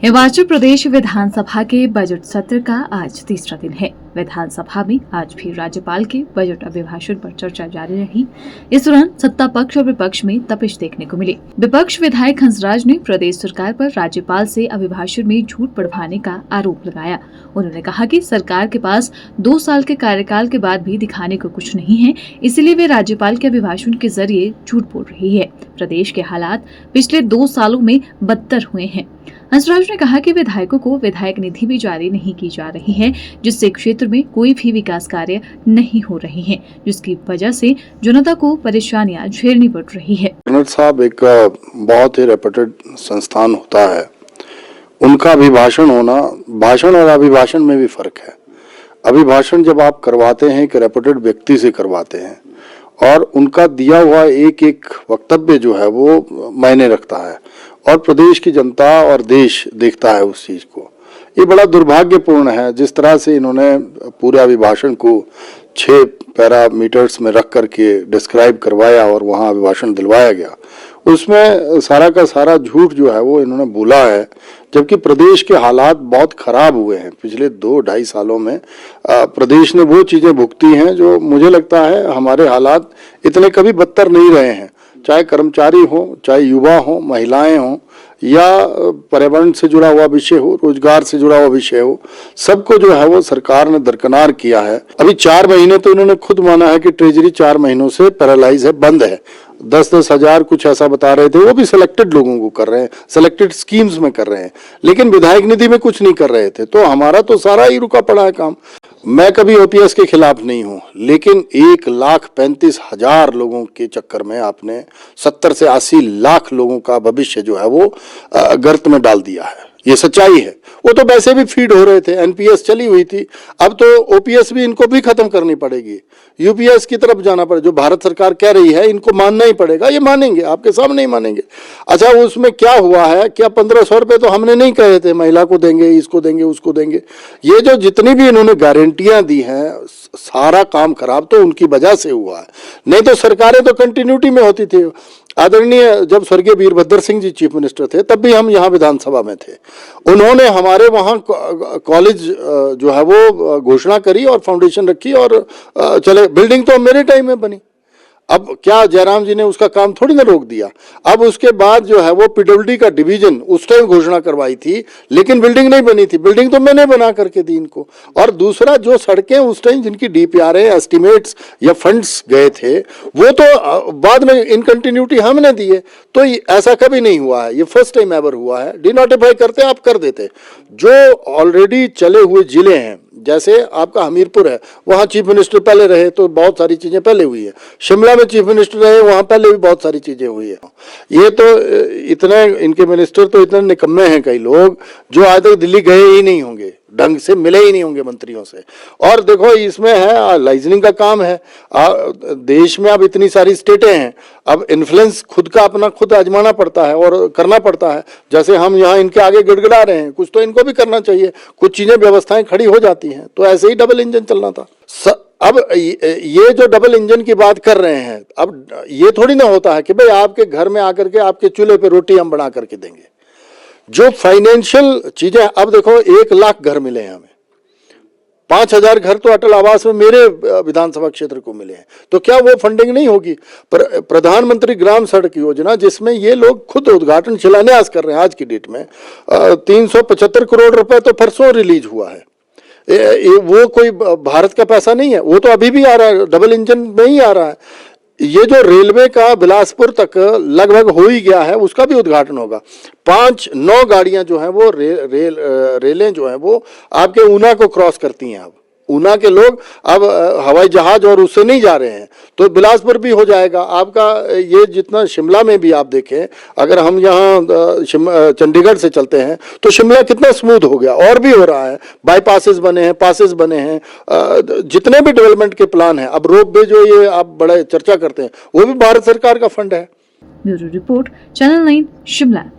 हिमाचल प्रदेश विधानसभा के बजट सत्र का आज तीसरा दिन है। विधानसभा में आज भी राज्यपाल के बजट अभिभाषण पर चर्चा जारी रही। इस दौरान सत्ता पक्ष और विपक्ष में तपिश देखने को मिली। विपक्ष विधायक हंसराज ने प्रदेश सरकार पर राज्यपाल से अभिभाषण में झूठ बढ़वाने का आरोप लगाया। उन्होंने कहा कि सरकार के पास 2 साल के कार्यकाल के बाद भी दिखाने को कुछ नहीं है, इसलिए वे राज्यपाल के अभिभाषण के जरिए झूठ बोल रही है। प्रदेश के हालात पिछले 2 सालों में बदतर हुए हैं। हंसराज ने कहा कि विधायकों को विधायक निधि भी जारी नहीं की जा रही है, जिससे क्षेत्र में कोई भी विकास कार्य नहीं हो रहे हैं, जिसकी वजह से जनता को परेशानियां झेलनी पड़ रही है। गवर्नर साहब एक बहुत ही रेप्यूटेड संस्थान होता है, उनका अभिभाषण होना, भाषण और अभिभाषण में भी फर्क है। अभिभाषण जब आप करवाते हैं एक रेप्यूटेड व्यक्ति से करवाते हैं और उनका दिया हुआ एक एक वक्तव्य जो है वो मायने रखता है और प्रदेश की जनता और देश देखता है उस चीज को। ये बड़ा दुर्भाग्यपूर्ण है जिस तरह से इन्होंने पूरे अभिभाषण को 6 पैरामीटर्स में रख करके डिस्क्राइब करवाया और वहाँ अभिभाषण दिलवाया गया। उसमें सारा का सारा झूठ जो है वो इन्होंने बोला है, जबकि प्रदेश के हालात बहुत खराब हुए हैं। पिछले 2-2.5 सालों में प्रदेश ने वो चीजें भुगती हैं जो मुझे लगता है हमारे हालात इतने कभी बदतर नहीं रहे हैं। चाहे कर्मचारी हो, चाहे युवा हो, महिलाएं हो या पर्यावरण से जुड़ा हुआ विषय हो, रोजगार से जुड़ा हुआ विषय हो, सबको जो है वो सरकार ने दरकिनार किया है। अभी 4 महीने तो इन्होंने खुद माना है कि ट्रेजरी 4 महीनों से पैरालाइज है, बंद है। 10-10 हजार कुछ ऐसा बता रहे थे, वो भी सिलेक्टेड लोगों को कर रहे हैं, सिलेक्टेड स्कीम्स में कर रहे हैं, लेकिन विधायक निधि में कुछ नहीं कर रहे थे। तो हमारा तो सारा ही रुका पड़ा है काम। मैं कभी ओपीएस के खिलाफ नहीं हूं, लेकिन 1,35,000 लोगों के चक्कर में आपने 70 से 80 लाख लोगों का भविष्य जो है वो गर्त में डाल दिया है। ये सच्चाई है। वो तो वैसे भी फीड हो रहे थे, एनपीएस चली हुई थी, अब तो ओपीएस भी इनको भी खत्म करनी पड़ेगी, यूपीएस की तरफ जाना पड़ेगा। जो भारत सरकार कह रही है इनको मानना ही पड़ेगा, ये मानेंगे, आपके सामने ही मानेंगे। अच्छा, उसमें क्या हुआ है, क्या 1500 रुपये तो हमने नहीं कहे थे महिला को देंगे, इसको देंगे, उसको देंगे। ये जो जितनी भी इन्होंने गारंटियां दी हैं, सारा काम खराब तो उनकी वजह से हुआ है। नहीं तो सरकारें तो कंटिन्यूटी में होती थी। आदरणीय जब स्वर्गीय वीरभद्र सिंह जी चीफ मिनिस्टर थे तब भी हम यहाँ विधानसभा में थे। उन्होंने हमारे वहाँ कॉलेज जो है वो घोषणा करी और फाउंडेशन रखी और चले। बिल्डिंग तो मेरे टाइम में बनी। अब क्या जयराम जी ने उसका काम थोड़ी ना रोक दिया। अब उसके बाद जो है वो पीडब्ल्यूडी का डिवीजन उस टाइम घोषणा करवाई थी, लेकिन बिल्डिंग नहीं बनी थी। बिल्डिंग तो मैंने बना करके दी इनको। और दूसरा, जो सड़कें उस टाइम जिनकी डीपीआर एस्टिमेट्स या फंड्स गए थे, वो तो बाद में इन कंटिन्यूटी हमने दिए। तो ऐसा कभी नहीं हुआ है, ये फर्स्ट टाइम एवर हुआ है। डिनोटिफाई करते आप कर देते। जो ऑलरेडी चले हुए जिले हैं, जैसे आपका हमीरपुर है, वहाँ चीफ मिनिस्टर पहले रहे तो बहुत सारी चीजें पहले हुई है। शिमला में चीफ मिनिस्टर रहे, वहाँ पहले भी बहुत सारी चीजें हुई है। ये तो इतने इनके मिनिस्टर तो इतने निकम्मे हैं कई लोग, जो आज तक दिल्ली गए ही नहीं होंगे, ढंग से मिले ही नहीं होंगे मंत्रियों से। और देखो इसमें है लाइजनिंग का काम है। देश में अब इतनी सारी स्टेटें हैं, अब इन्फ्लुएंस खुद का अपना खुद आजमाना पड़ता है और करना पड़ता है। जैसे हम यहाँ इनके आगे गिड़गिड़ा रहे हैं, कुछ तो इनको भी करना चाहिए। कुछ चीजें व्यवस्थाएं खड़ी हो जाती हैं, तो ऐसे ही डबल इंजन चलना था। अब ये जो डबल इंजन की बात कर रहे हैं, अब ये थोड़ी ना होता है कि भाई आपके घर में आकर के आपके चूल्हे पे रोटी हम बना करके देंगे। जो फाइनेंशियल चीजें, अब देखो 1 लाख घर मिले हैं हमें, 5,000 घर तो अटल आवास में मेरे विधानसभा क्षेत्र को मिले हैं। तो क्या वो फंडिंग नहीं होगी? प्रधानमंत्री ग्राम सड़क योजना, जिसमें ये लोग खुद उद्घाटन शिलान्यास कर रहे हैं आज की डेट में, 375 करोड़ रुपए तो परसों रिलीज हुआ है। वो कोई भारत का पैसा नहीं है, वो तो अभी भी आ रहा है, डबल इंजन में ही आ रहा है। ये जो रेलवे का बिलासपुर तक लगभग हो ही गया है, उसका भी उद्घाटन होगा। 5-9 गाड़ियां जो हैं वो रेलें जो हैं वो आपके ऊना को क्रॉस करती हैं। अब ऊना के लोग अब हवाई जहाज और उससे नहीं जा रहे हैं, तो बिलासपुर भी हो जाएगा आपका। ये जितना शिमला में भी आप देखें, अगर हम यहाँ चंडीगढ़ से चलते हैं तो शिमला कितना स्मूथ हो गया, और भी हो रहा है। बाईपासेस बने हैं, पासेस बने हैं, जितने भी डेवलपमेंट के प्लान हैं। अब रोप वे जो ये आप बड़ा चर्चा करते हैं, वो भी भारत सरकार का फंड है। Bureau report, channel 9 Shimla.